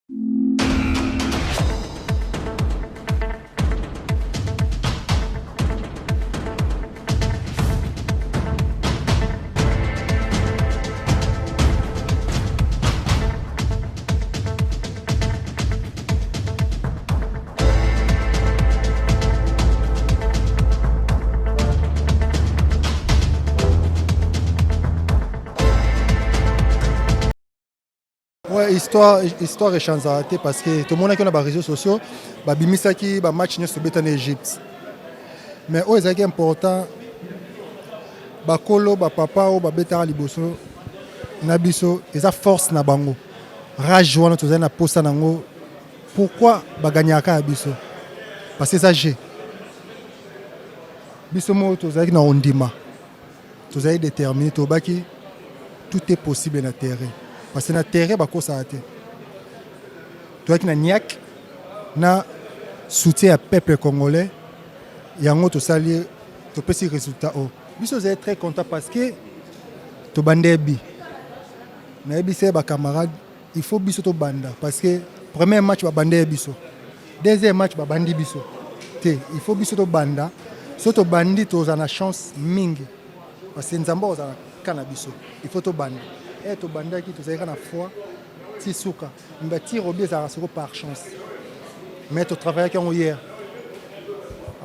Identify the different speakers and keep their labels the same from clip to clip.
Speaker 1: Ouais, histoire échangeante parce que tout le monde a les réseaux sociaux, bah bimisaki, bah match n'est pas en Égypte. Mais oh, c'est important, bah kolo, bah papa ou bah beta liboso, nabiso, ils a force na bango, rage wana tous na posta nango. Pourquoi bah gagner à biso? Parce que ça j'ai. Biso mo tous na ondima, tous déterminé, tout baki, tout est possible na terrain. Parce que na terrain bah quoi ça a été. Toi qui na niak na soutien à peuple congolais yango to sali to pesi résultat o biso vous êtes très content parce que to bande bi na ebise ba camarade il faut biso to banda parce que premier match ba bande biso deuxième match ba bandi biso te il faut biso to banda so to bandi to za na chance mingi parce que nzamba oza na kana biso il faut to banda et to banda ki to za na foi ti suka mbati robi za soko par chance mais tu travailles avec hier.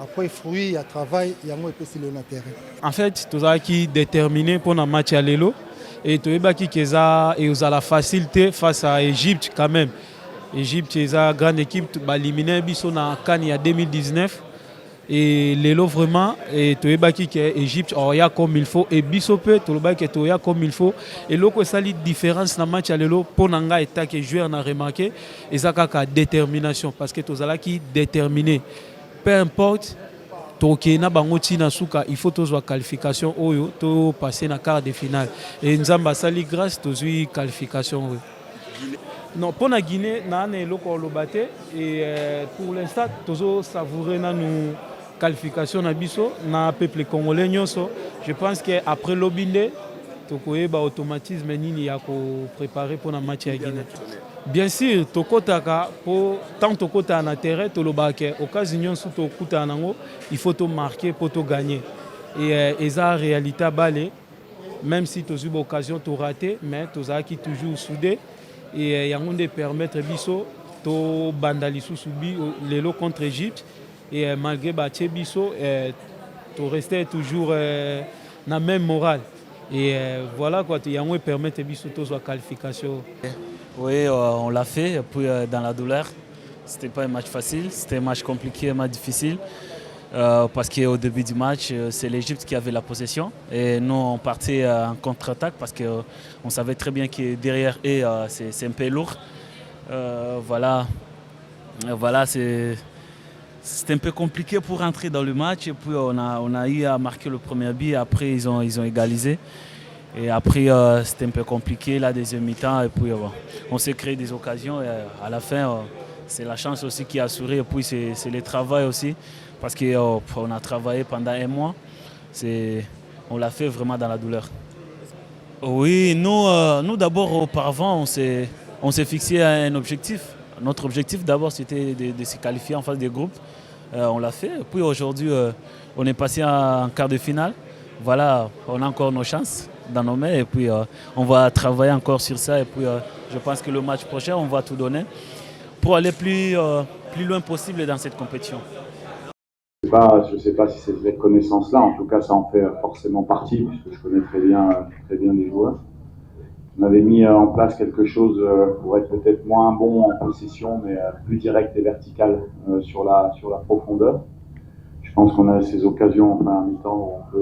Speaker 1: Après, fruit, il y a travail, il y a moins de le terrain.
Speaker 2: En fait, tu as qui déterminé pour un match à l'élo et tu as qui a la facilité face à l'Égypte quand même. L'Égypte est une grande équipe, tu as éliminé Bisso dans Cannes il y a 2019 et l'élo vraiment et tu as qui est l'Égypte a comme il faut et Bisso peut tu as qui comme il faut et l'autre c'est la différence dans le match à l'élo pour nanga état que joueur n'a remarqué et ça a détermination parce que tu as qui déterminé. Peu importe, il faut tous la qualification ou passer dans le quart de finale. Et nous avons sali grâce à la qualification. Non, pour la Guinée, nous avons et pour l'instant, nous avons savouré la qualification dans le peuple congolais. Je pense qu'après l'Obinde, nous avons automatisme préparé pour le match à Guinée. Bien sûr, tant que tu as un terrain, il faut te marquer pour te gagner. Et ça, en réalité, même si tu as eu l'occasion de rater, mais tu as toujours soudé. Et il y a un de permettre Bisso de bandaliser les lots contre l'Égypte. Et malgré Bisso, tu restais toujours dans la même morale. Et voilà quoi, il y a un permettre Bisso de la qualification.
Speaker 3: Oui, on l'a fait, et puis dans la douleur. C'était pas un match facile, c'était un match compliqué, un match difficile. Parce qu'au début du match, c'est l'Égypte qui avait la possession. Et nous, on partait en contre-attaque parce qu'on savait très bien que derrière eux, c'est un peu lourd. Voilà, c'était un peu compliqué pour rentrer dans le match. Et puis on a eu à marquer le premier but, après ils ont égalisé. Et après, c'était un peu compliqué la deuxième mi-temps. Et puis, on s'est créé des occasions. Et à la fin, c'est la chance aussi qui a assuré. Et puis, c'est le travail aussi. Parce qu'on a travaillé pendant un mois. On l'a fait vraiment dans la douleur. Oui, nous d'abord, auparavant, on s'est fixé un objectif. Notre objectif, d'abord, c'était de se qualifier en phase de groupe. On l'a fait. Et puis, aujourd'hui, on est passé en quart de finale. Voilà, on a encore nos chances dans nos mains et puis on va travailler encore sur ça et puis je pense que le match prochain on va tout donner pour aller plus loin possible dans cette compétition.
Speaker 4: Je ne sais pas si c'est cette connaissance-là, en tout cas ça en fait forcément partie puisque je connais très bien les joueurs. On avait mis en place quelque chose pour être peut-être moins bon en possession mais plus direct et vertical sur la profondeur. Je pense qu'on a ces occasions en fin de mi-temps où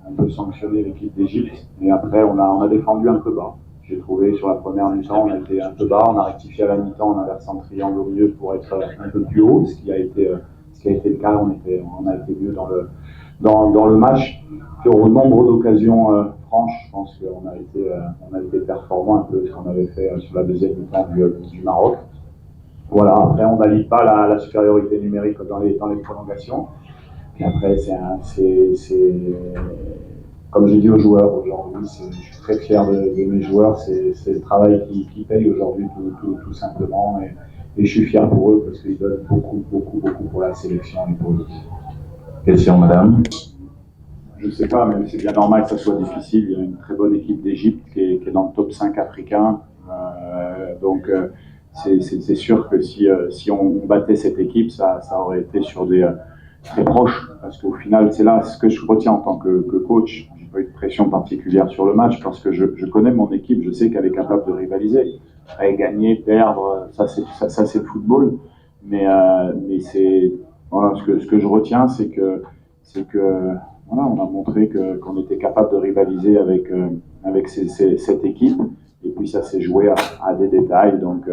Speaker 4: on peut sanctionner l'équipe d'Égypte. Et après, on a défendu un peu bas. J'ai trouvé sur la première mi-temps, on a été un peu bas. On a rectifié à la mi-temps en inversant le triangle au milieu pour être un peu plus haut, ce qui a été le cas. On a été mieux dans le match. Puis au nombre d'occasions franches, je pense qu'on a été performant un peu ce qu'on avait fait sur la deuxième mi-temps du Maroc. Voilà. Après, on n'allie pas la supériorité numérique dans les prolongations. Et après, comme je dis aux joueurs aujourd'hui, je suis très fier de mes joueurs, c'est le travail qui paye aujourd'hui tout simplement. Et je suis fier pour eux parce qu'ils donnent beaucoup pour la sélection et pour l'équipe.
Speaker 5: Question, madame.
Speaker 4: Je ne sais pas, mais c'est bien normal que ça soit difficile. Il y a une très bonne équipe d'Égypte qui est dans le top 5 africain. Donc c'est sûr que si on battait cette équipe, ça aurait été sur des très proches. Parce qu'au final, c'est là ce que je retiens en tant que coach. Je n'ai pas eu de pression particulière sur le match parce que je connais mon équipe, je sais qu'elle est capable de rivaliser. Et gagner, perdre, ça c'est le football. Mais c'est voilà, ce que je retiens, c'est que voilà, on a montré qu'on était capable de rivaliser avec cette équipe. Et puis ça s'est joué à des détails. Donc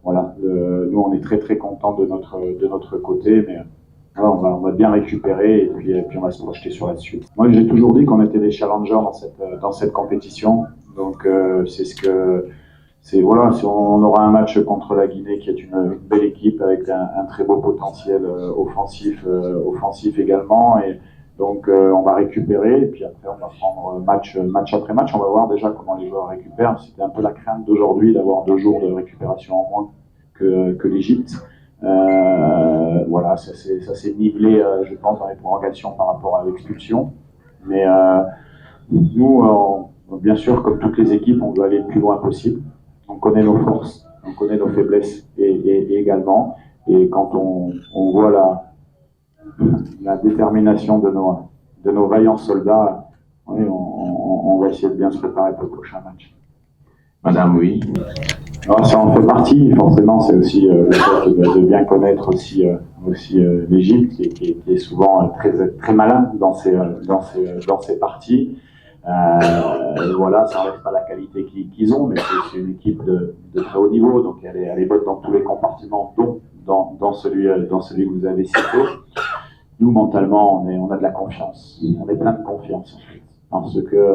Speaker 4: voilà, nous on est très contents de notre côté, mais voilà, on va bien récupérer et puis on va se projeter sur la suite. Moi j'ai toujours dit qu'on était des challengers dans cette compétition. Donc voilà, si on aura un match contre la Guinée qui est une belle équipe avec un très beau potentiel offensif également. Et donc on va récupérer et puis après on va prendre match après match. On va voir déjà comment les joueurs récupèrent. C'était un peu la crainte d'aujourd'hui d'avoir 2 jours de récupération en moins que l'Égypte. Voilà, ça s'est nivelé, je pense, dans les prolongations par rapport à l'expulsion. Mais nous, bien sûr, comme toutes les équipes, on veut aller le plus loin possible. On connaît nos forces, on connaît nos faiblesses et également. Et quand on voit la détermination de nos vaillants soldats, oui, on va essayer de bien se préparer pour le prochain match.
Speaker 5: Madame, oui.
Speaker 4: Alors, ça en fait partie, forcément, c'est aussi le fait de bien connaître aussi l'Égypte, qui est souvent très malin dans ses parties. Voilà, ça n'enlève pas la qualité qu'ils ont, mais c'est une équipe de très haut niveau, donc elle est bonne dans tous les compartiments, dont dans celui que vous avez cité. Nous, mentalement, on a de la confiance. On est plein de confiance, en fait, parce que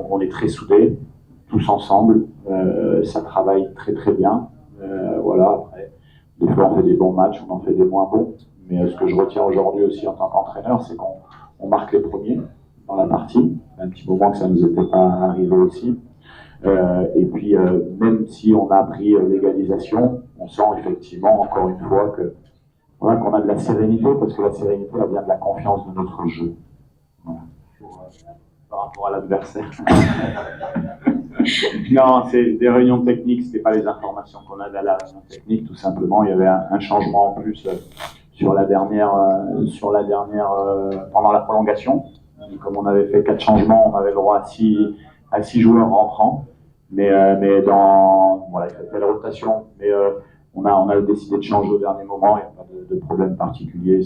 Speaker 4: on est très soudés, tous ensemble. Ça travaille très bien. Voilà, après, des fois on fait des bons matchs, on en fait des moins bons. Mais ce que je retiens aujourd'hui aussi en tant qu'entraîneur, c'est qu'on marque les premiers dans la partie. Un petit moment que ça ne nous était pas arrivé aussi. Et puis, même si on a pris l'égalisation, on sent effectivement, encore une fois, voilà, qu'on a de la sérénité, parce que la sérénité, elle vient de la confiance de notre jeu. Voilà. Par rapport à l'adversaire. Non, c'est des réunions techniques, c'était pas les informations qu'on a de la réunion technique, tout simplement. Il y avait un changement en plus sur la dernière pendant la prolongation. Et comme on avait fait 4 changements, on avait le droit à 6 joueurs rentrants. Mais voilà, il y a la rotation. Mais on a décidé de changer au dernier moment, il n'y a pas de problème particulier.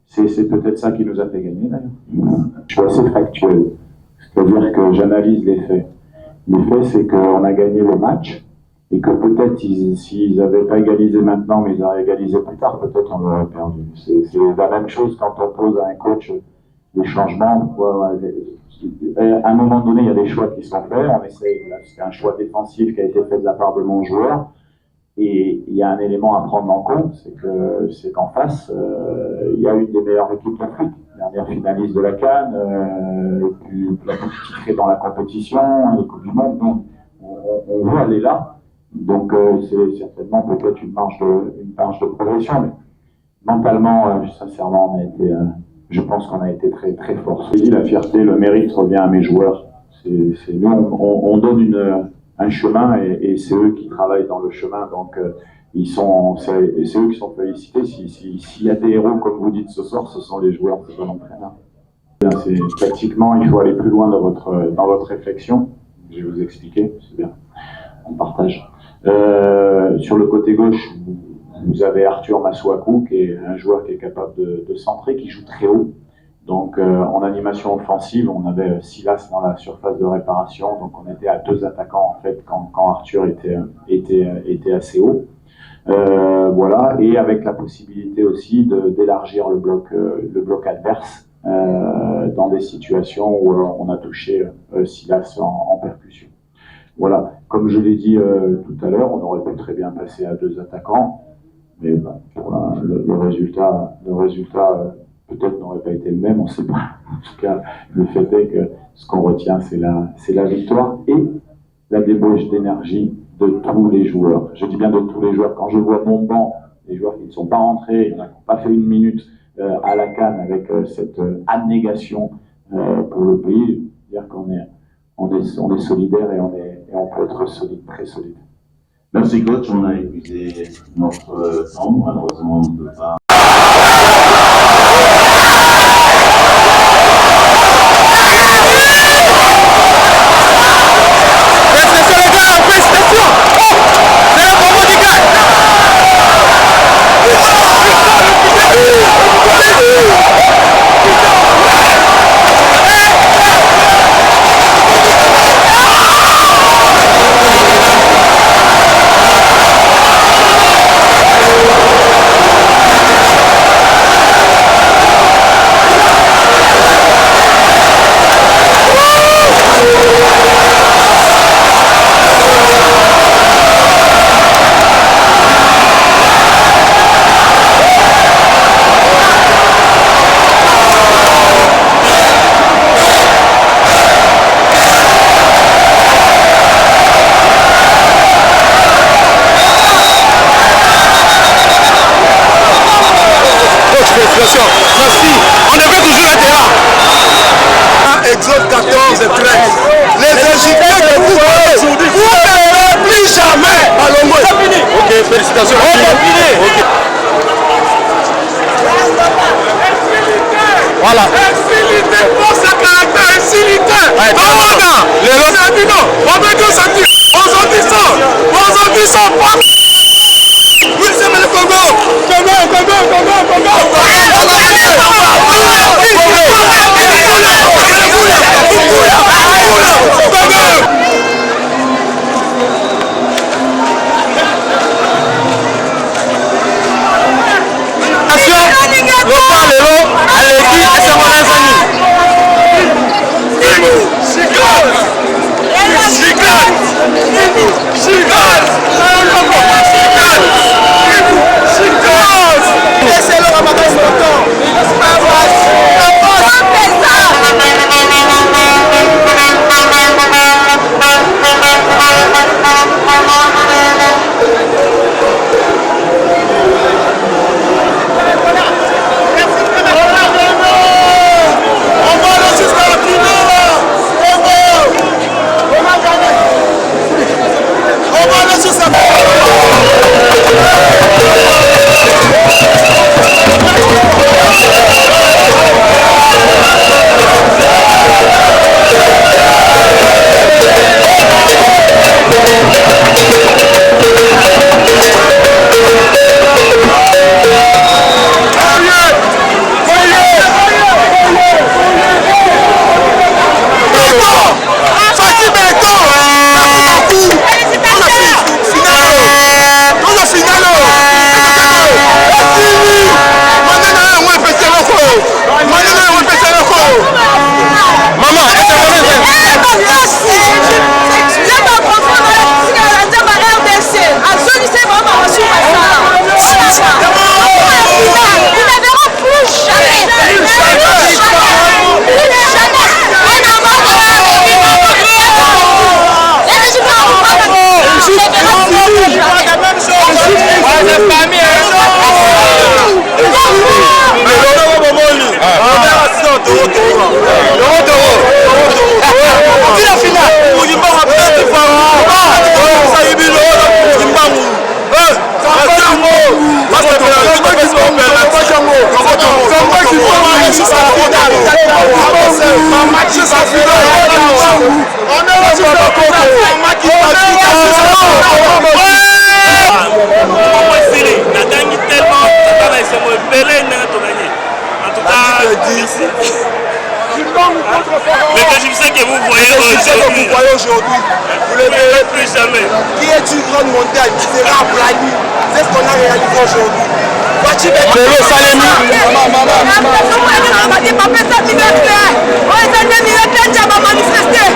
Speaker 4: C'est peut-être ça qui nous a fait gagner d'ailleurs. Je suis assez factuel, c'est-à-dire que j'analyse les faits. Les faits, c'est qu'on a gagné le match et que peut-être s'ils n'avaient pas égalisé maintenant, mais ils auraient égalisé plus tard, peut-être on l'aurait perdu. C'est la même chose quand on pose à un coach des changements. À un moment donné, il y a des choix qui sont faits. On essaye, c'est un choix défensif qui a été fait de la part de mon joueur. Et il y a un élément à prendre en compte, c'est qu'en face, il y a une des meilleures équipes d'Afrique, dernière finaliste de la CAN, la plus titrée dans la compétition, les Coupes du Monde. Donc, on veut aller là. Donc, c'est certainement peut-être une marge de progression, mais mentalement, sincèrement, je pense qu'on a été très fort. La fierté, le mérite revient à mes joueurs. Nous, on donne un chemin et c'est eux qui travaillent dans le chemin, donc c'est eux qui sont félicités. S'il y a des héros, comme vous dites ce soir, ce sont les joueurs, c'est pas l'entraîneur. Tactiquement, il faut aller plus loin dans votre réflexion. Je vais vous expliquer, c'est bien, on partage. Sur le côté gauche, vous avez Arthur Masuaku, qui est un joueur qui est capable de centrer, qui joue très haut. Donc en animation offensive, on avait Silas dans la surface de réparation, donc on était à 2 attaquants en fait quand Arthur était assez haut. Voilà, et avec la possibilité aussi d'élargir le bloc adverse dans des situations où on a touché Silas en percussion. Voilà, comme je l'ai dit tout à l'heure, on aurait pu très bien passer à 2 attaquants, mais le résultat peut-être n'aurait pas été le même, on ne sait pas. En tout cas, le fait est que ce qu'on retient, c'est la victoire et la débauche d'énergie de tous les joueurs. Je dis bien de tous les joueurs. Quand je vois mon banc, les joueurs qui ne sont pas rentrés, qui n'ont pas fait une minute à la CAN avec cette abnégation pour le pays, dire qu'on est solidaire et on peut être solide, très solide.
Speaker 5: Merci coach, on a épuisé notre temps, malheureusement on ne peut pas.
Speaker 6: Merci. On devait toujours être là. Exode 14 et 13. Les Égyptiens que vous voyez aujourd'hui, vous ne verrez plus jamais. Allons, c'est fini. Ok, félicitations. On va finir. Okay. Voilà. Exilité, pour ce caractère, exilité. Oui, c'est le Congo.
Speaker 7: Mais que je sais que vous voyez aujourd'hui, vous ne le verrez plus jamais. Qui est une grande montagne qui sera aplanie. C'est ce qu'on a réalisé aujourd'hui. Manifester.